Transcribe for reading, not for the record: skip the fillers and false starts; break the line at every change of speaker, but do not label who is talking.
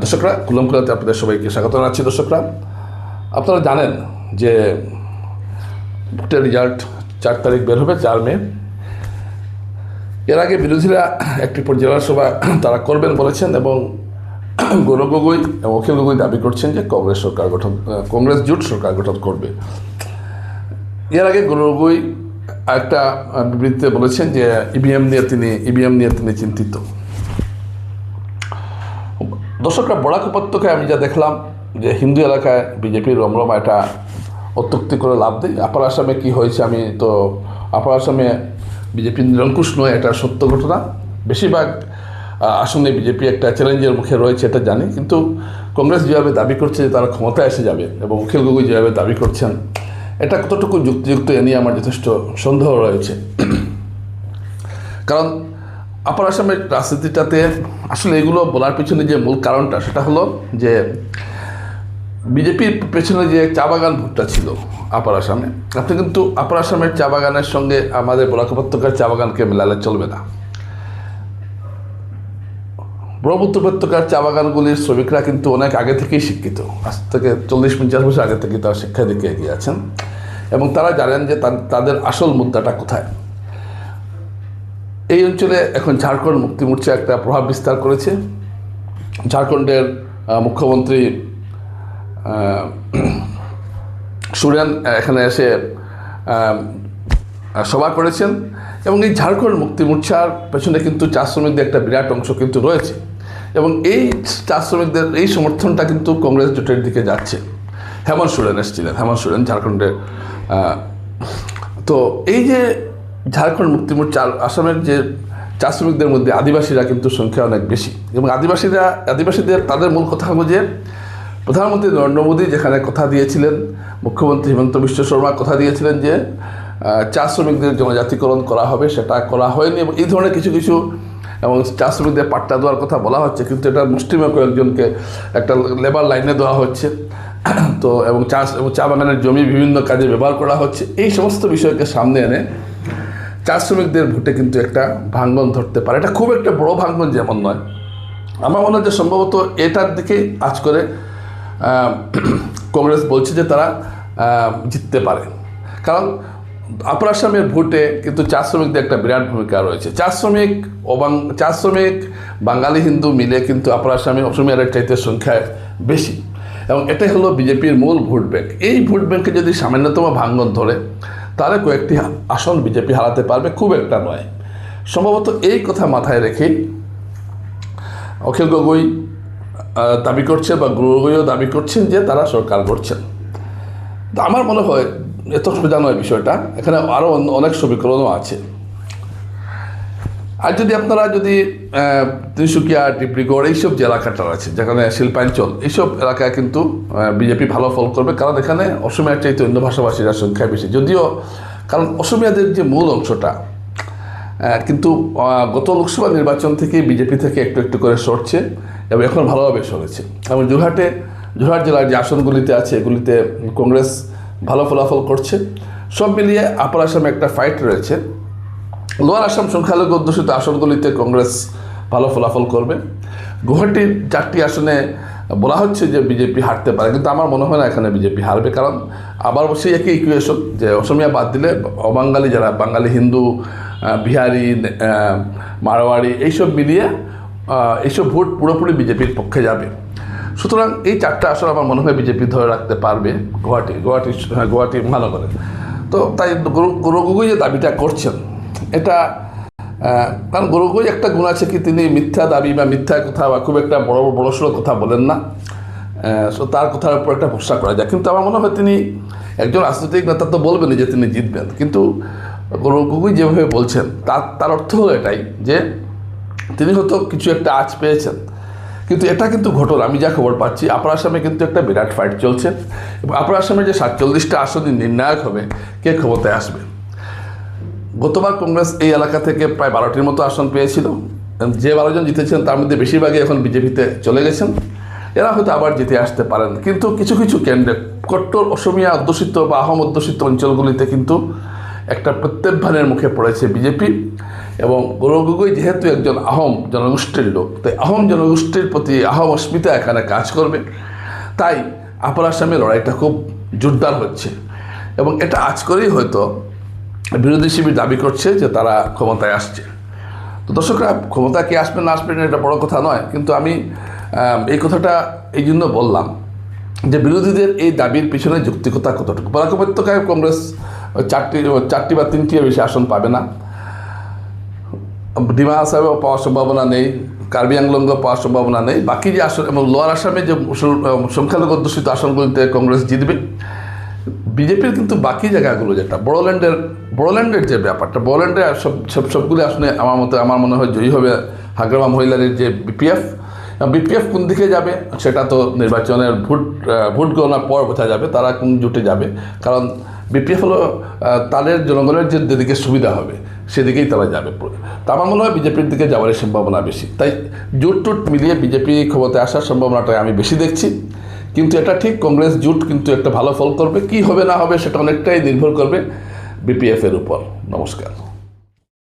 দর্শকরা কুলম কুলাতে আপনাদের সবাইকে স্বাগত জানাচ্ছি। দর্শকরা, আপনারা জানেন যে ভোটের রেজাল্ট 4 তারিখ বের হবে, 4 মে। এর আগে বিরোধীরা একটি পর্যালোচনা সভা তারা করবেন বলেছেন এবং গৌরব গগৈ এবং অখিল গগৈ দাবি করছেন যে কংগ্রেস জোট সরকার গঠন করবে। এর আগে গৌরব গগৈ একটা বিবৃতিতে বলেছেন যে ইভিএম নিয়ে তিনি চিন্তিত। দর্শকরা, বরাক উপত্যকায় আমি যা দেখলাম যে হিন্দু এলাকায় বিজেপির রমরমা, এটা অত্যুক্তি করে লাভ নেই। আপার আসামে কী হয়েছে, আমি তো আপার আসামে বিজেপি নিরঙ্কুশ নয়, এটা সত্য ঘটনা। বেশিরভাগ আসনে বিজেপি একটা চ্যালেঞ্জের মুখে রয়েছে, এটা জানি। কিন্তু কংগ্রেস যেভাবে দাবি করছে যে তারা ক্ষমতায় এসে যাবে এবং অখিল গগৈ যেভাবে দাবি করছেন, এটা কতটুকু যুক্তিযুক্ত এ নিয়ে আমার যথেষ্ট সন্দেহ রয়েছে। কারণ আপার আসামের রাজনীতিটাতে আসলে এগুলো বলার পিছনে যে মূল কারণটা, সেটা হলো যে বিজেপির পেছনে যে চা বাগান ভোটটা ছিল আপার আসামে, আপনি কিন্তু আপার আসামের চা বাগানের সঙ্গে আমাদের বরাক উপত্যকার চা বাগানকে মেলালে চলবে না। ব্রহ্মপুত্র উপত্যকার চা বাগানগুলির শ্রমিকরা কিন্তু অনেক আগে থেকেই শিক্ষিত, আজ থেকে 40-50 বছর আগে থেকে তারা শিক্ষা দিকে এগিয়ে আছেন এবং তারা জানেন যে তাদের আসল মুদ্রাটা কোথায়। এই অঞ্চলে এখন ঝাড়খণ্ড মুক্তি মোর্চা একটা প্রভাব বিস্তার করেছে। ঝাড়খণ্ডের মুখ্যমন্ত্রী সুরেন এখানে এসে সভা করেছেন এবং এই ঝাড়খণ্ড মুক্তি মোর্চার পেছনে কিন্তু চা শ্রমিকদের একটা বিরাট অংশ কিন্তু রয়েছে এবং এই চা শ্রমিকদের এই সমর্থনটা কিন্তু কংগ্রেস জোটের দিকে যাচ্ছে। হেমন্ত সোরেন এসেছিলেন, হেমন্ত সোরেন ঝাড়খণ্ডের। তো এই যে ঝাড়খণ্ড মুক্তি মোর্চা, আসামের যে চা শ্রমিকদের মধ্যে আদিবাসীরা কিন্তু সংখ্যা অনেক বেশি এবং আদিবাসীদের তাদের মূল কথা হলো যে প্রধানমন্ত্রী নরেন্দ্র মোদী যেখানে কথা দিয়েছিলেন, মুখ্যমন্ত্রী হিমন্ত বিশ্ব শর্মা কথা দিয়েছিলেন যে চা শ্রমিকদের জনজাতিকরণ করা হবে, সেটা করা হয়নি এবং এই ধরনের কিছু এবং চা শ্রমিকদের পাট্টা দেওয়ার কথা বলা হচ্ছে, কিন্তু এটা মুষ্টিমেয় কয়েকজনকে একটা লেবার লাইনে দেওয়া হচ্ছে। তো এবং চা বাগানের জমি বিভিন্ন কাজে ব্যবহার করা হচ্ছে। এই সমস্ত বিষয়কে সামনে এনে চা শ্রমিকদের ভোটে কিন্তু একটা ভাঙ্গন ধরতে পারে। এটা খুব একটা বড় ভাঙ্গন যেমন নয়, আমার মনে হয় যে সম্ভবত এটার দিকে আজ করে কংগ্রেস বলছে যে তারা জিততে পারে। কারণ আপার আসামের ভোটে কিন্তু চা শ্রমিকদের একটা বিরাট ভূমিকা রয়েছে। চা শ্রমিক বাঙালি হিন্দু মিলে কিন্তু আপার আসামে অসমিয়ার চাইতে সংখ্যায় বেশি এবং এটাই হলো বিজেপির মূল ভোট ব্যাংক। এই ভোট ব্যাংকে যদি সামান্যতম ভাঙ্গন ধরে তাহলে কয়েকটি আসন বিজেপি হারাতে পারবে, খুব একটা নয়। সম্ভবত এই কথা মাথায় রেখেই অখিল গগৈ দাবি করছে বা গগৈও দাবি করছেন যে তারা সরকার করছেন। তো আমার মনে হয় এত সোজা নয় বিষয়টা, এখানে আরও অনেক সমীকরণও আছে। আর আপনারা যদি তিনসুকিয়া, ডিব্রুগড় এইসব যে এলাকাটা আছে, যেখানে শিল্পাঞ্চল, এইসব এলাকায় কিন্তু বিজেপি ভালো ফল করবে, কারণ এখানে অসমিয়ার চাইতে অন্য ভাষাভাষীরা সংখ্যা বেশি। যদিও কারণ অসমিয়াদের যে মূল অংশটা কিন্তু গত লোকসভা নির্বাচন থেকে বিজেপি থেকে একটু একটু করে সরছে এবং এখন ভালোভাবে সরেছে এবং জোরহাট জেলার যে আসনগুলিতে আছে এগুলিতে কংগ্রেস ভালো ফলাফল করছে। সব মিলিয়ে আপার আসামে একটা ফাইট রয়েছে। লোয়ার আসাম সংখ্যালঘু অধ্যুষিত আসনগুলিতে কংগ্রেস ভালো ফলাফল করবে। গুয়াহাটির 4টি আসনে বলা হচ্ছে যে বিজেপি হারতে পারে, কিন্তু আমার মনে হয় না এখানে বিজেপি হারবে। কারণ আবার সেই একই ইকুয়েশন যে অসমিয়া বাদ দিলে অবাঙালি যারা বাঙালি হিন্দু, বিহারি, মারোয়াড়ি এইসব মিলিয়ে এইসব ভোট পুরোপুরি বিজেপির পক্ষে যাবে। সুতরাং এই 4টা আসন আমার মনে হয় বিজেপি ধরে রাখতে পারবে গুয়াহাটি মহানগরে। তো তাই গৌরব গগৈ যে দাবিটা করছেন এটা, কারণ গৌরব গগৈ একটা গুণ আছে কি, তিনি মিথ্যা দাবি বা মিথ্যা কথা বা খুব একটা বড়সড় কথা বলেন না। তার কথার উপর একটা ভরসা করা যায়। কিন্তু আমার মনে হয় তিনি একজন রাজনৈতিক নেতা তো বলবেনই যে তিনি জিতবেন, কিন্তু গৌরব গগৈ যেভাবে বলছেন তার অর্থ হলো এটাই যে তিনি হয়তো কিছু একটা আঁচ পেয়েছেন। কিন্তু এটা কিন্তু ঘটনা, আমি যা খবর পাচ্ছি আপার আসামে কিন্তু একটা বিরাট ফাইট চলছে এবং আপার আসামে যে 47টা আসনই নির্ণায়ক হবে কে ক্ষমতায় আসবে। গতবার কংগ্রেস এই এলাকা থেকে প্রায় 12টির মতো আসন পেয়েছিল। যে 12 জন জিতেছেন তার মধ্যে বেশিরভাগই এখন বিজেপিতে চলে গেছেন। এরা হয়তো আবার জিতে আসতে পারেন, কিন্তু কিছু কেন্দ্রে কট্টর অসমিয়া অধ্যুষিত বা আহম অধ্যুষিত অঞ্চলগুলিতে কিন্তু একটা প্রত্যাহ্বানের মুখে পড়েছে বিজেপি এবং গৌরব গগৈ যেহেতু একজন আহোম জনগোষ্ঠীর লোক, তাই আহোম জনগোষ্ঠীর প্রতি আহোম অস্মিতা এখানে কাজ করবে। তাই আপার আসামে লড়াইটা খুব জোরদার হচ্ছে এবং এটা আজ করেই হয়তো বিরোধী শিবির দাবি করছে যে তারা ক্ষমতায় আসছে। তো দর্শকরা, ক্ষমতা কে আসবে না আসবে এটা বড় কথা নয়, কিন্তু আমি এই কথাটা এই জন্য বললাম যে বিরোধীদের এই দাবির পিছনে যৌক্তিকতা কতটুকু। বরাক উপত্যকায় কংগ্রেস চারটি বা তিনটির বেশি আসন পাবে না, ডিমা হাসাবেও পাওয়ার সম্ভাবনা নেই, কার্বি আংলংও পাওয়ার সম্ভাবনা নেই। বাকি যে আসন এবং লোয়ার আসামে যে সংখ্যালঘু অধ্যুষিত আসনগুলিতে কংগ্রেস জিতবে। বিজেপির কিন্তু বাকি জায়গাগুলো, যেটা বড়োল্যান্ডের যে ব্যাপারটা, বড়োল্যান্ডে সবগুলি আসনে আমার মনে হয় জয়ী হবে হাগ্রামা মহিলারের যে বিপিএফ কোন দিকে যাবে সেটা তো নির্বাচনের ভোট গণনার পর বোঝা যাবে তারা কোন জোটে যাবে। কারণ বিপিএফ হলো তাদের জনগণের যেদিকে সুবিধা হবে সেদিকেই তারা যাবে। তা আমার মনে হয় বিজেপির দিকে যাওয়ার সম্ভাবনা বেশি। তাই জোট মিলিয়ে বিজেপি ক্ষমতায় আসার সম্ভাবনাটা আমি বেশি দেখছি। কিন্তু এটা ঠিক, কংগ্রেস জোট কিন্তু একটা ভালো ফল করবে। কি হবে না হবে সেটা অনেকটাই নির্ভর করবে বিপিএফের উপর। নমস্কার।